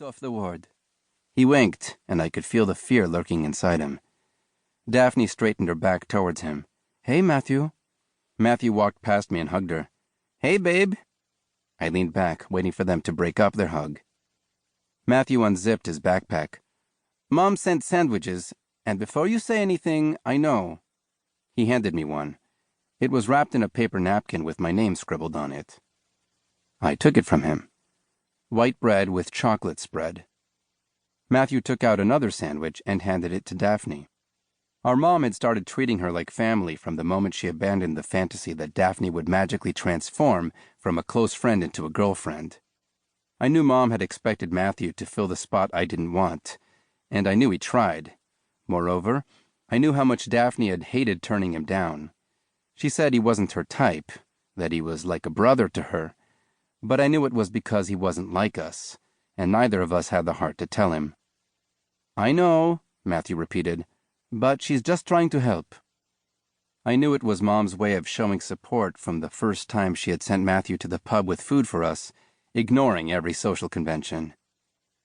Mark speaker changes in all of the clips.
Speaker 1: off the ward. He winked, and I could feel the fear lurking inside him. Daphne straightened her back towards him. Hey, Matthew. Matthew walked past me and hugged her. Hey, babe. I leaned back, waiting for them to break up their hug. Matthew unzipped his backpack. Mom sent sandwiches, and before you say anything, I know. He handed me one. It was wrapped in a paper napkin with my name scribbled on it. I took it from him. White bread with chocolate spread. Matthew took out another sandwich and handed it to Daphne. Our mom had started treating her like family from the moment she abandoned the fantasy that Daphne would magically transform from a close friend into a girlfriend. I knew Mom had expected Matthew to fill the spot I didn't want, and I knew he tried. Moreover, I knew how much Daphne had hated turning him down. She said he wasn't her type, that he was like a brother to her, but I knew it was because he wasn't like us, and neither of us had the heart to tell him. I know, Matthew repeated, but she's just trying to help. I knew it was Mom's way of showing support from the first time she had sent Matthew to the pub with food for us, ignoring every social convention.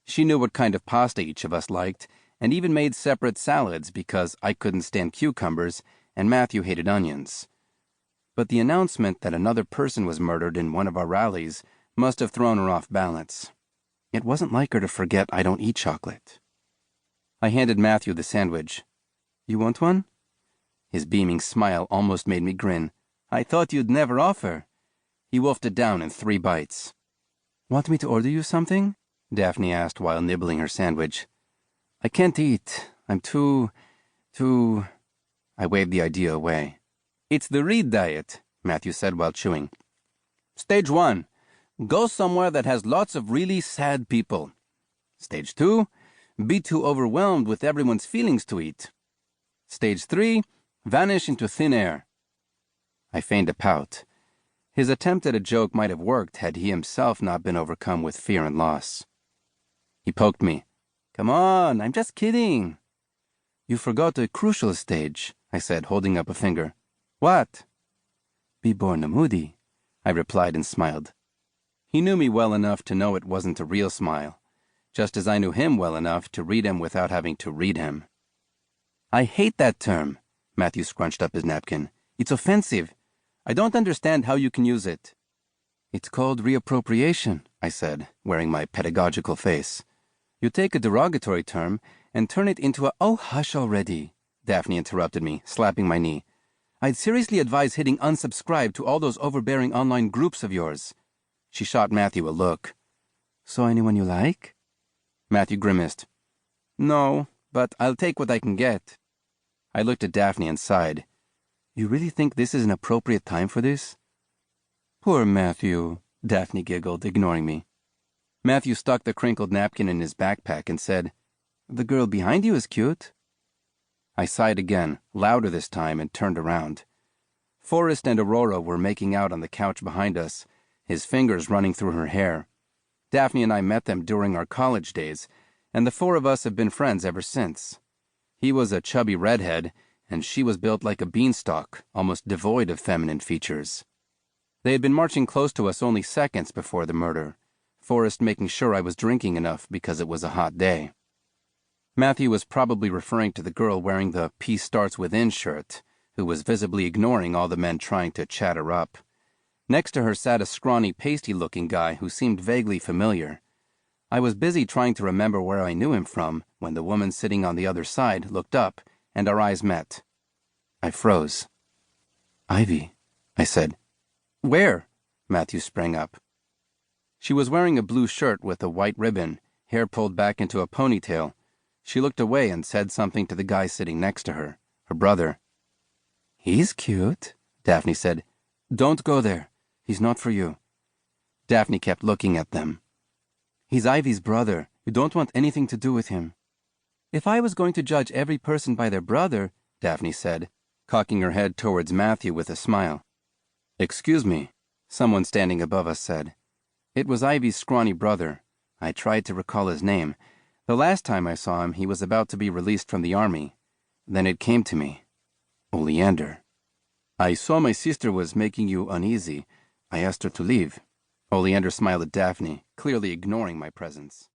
Speaker 1: She knew what kind of pasta each of us liked, and even made separate salads because I couldn't stand cucumbers and Matthew hated onions. But the announcement that another person was murdered in one of our rallies must have thrown her off balance. It wasn't like her to forget I don't eat chocolate. I handed Matthew the sandwich. You want one? His beaming smile almost made me grin. I thought you'd never offer. He wolfed it down in 3 bites. Want me to order you something? Daphne asked while nibbling her sandwich. I can't eat. I'm too... I waved the idea away. It's the Reed diet, Matthew said while chewing. Stage 1. Go somewhere that has lots of really sad people. Stage 2. Be too overwhelmed with everyone's feelings to eat. Stage 3. Vanish into thin air. I feigned a pout. His attempt at a joke might have worked had he himself not been overcome with fear and loss. He poked me. Come on, I'm just kidding. You forgot a crucial stage, I said, holding up a finger. What? Be born a moody, I replied and smiled. He knew me well enough to know it wasn't a real smile, just as I knew him well enough to read him without having to read him. I hate that term, Matthew scrunched up his napkin. It's offensive. I don't understand how you can use it. It's called reappropriation, I said, wearing my pedagogical face. You take a derogatory term and turn it into a, oh, hush already, Daphne interrupted me, slapping my knee. I'd seriously advise hitting unsubscribe to all those overbearing online groups of yours. She shot Matthew a look. So anyone you like? Matthew grimaced. No, but I'll take what I can get. I looked at Daphne and sighed. You really think this is an appropriate time for this? Poor Matthew, Daphne giggled, ignoring me. Matthew stuck the crinkled napkin in his backpack and said, The girl behind you is cute. I sighed again, louder this time, and turned around. Forrest and Aurora were making out on the couch behind us, his fingers running through her hair. Daphne and I met them during our college days, and the 4 of us have been friends ever since. He was a chubby redhead, and she was built like a beanstalk, almost devoid of feminine features. They had been marching close to us only seconds before the murder, Forrest making sure I was drinking enough because it was a hot day. Matthew was probably referring to the girl wearing the Peace Starts Within shirt, who was visibly ignoring all the men trying to chat her up. Next to her sat a scrawny, pasty-looking guy who seemed vaguely familiar. I was busy trying to remember where I knew him from when the woman sitting on the other side looked up, and our eyes met. I froze. Ivy, I said. Where? Matthew sprang up. She was wearing a blue shirt with a white ribbon, hair pulled back into a ponytail. She looked away and said something to the guy sitting next to her, her brother. He's cute, Daphne said. Don't go there. He's not for you. Daphne kept looking at them. He's Ivy's brother. You don't want anything to do with him. If I was going to judge every person by their brother, Daphne said, cocking her head towards Matthew with a smile. Excuse me, someone standing above us said. It was Ivy's scrawny brother. I tried to recall his name. The last time I saw him, he was about to be released from the army. Then it came to me. Oleander. I saw my sister was making you uneasy. I asked her to leave. Oleander smiled at Daphne, clearly ignoring my presence.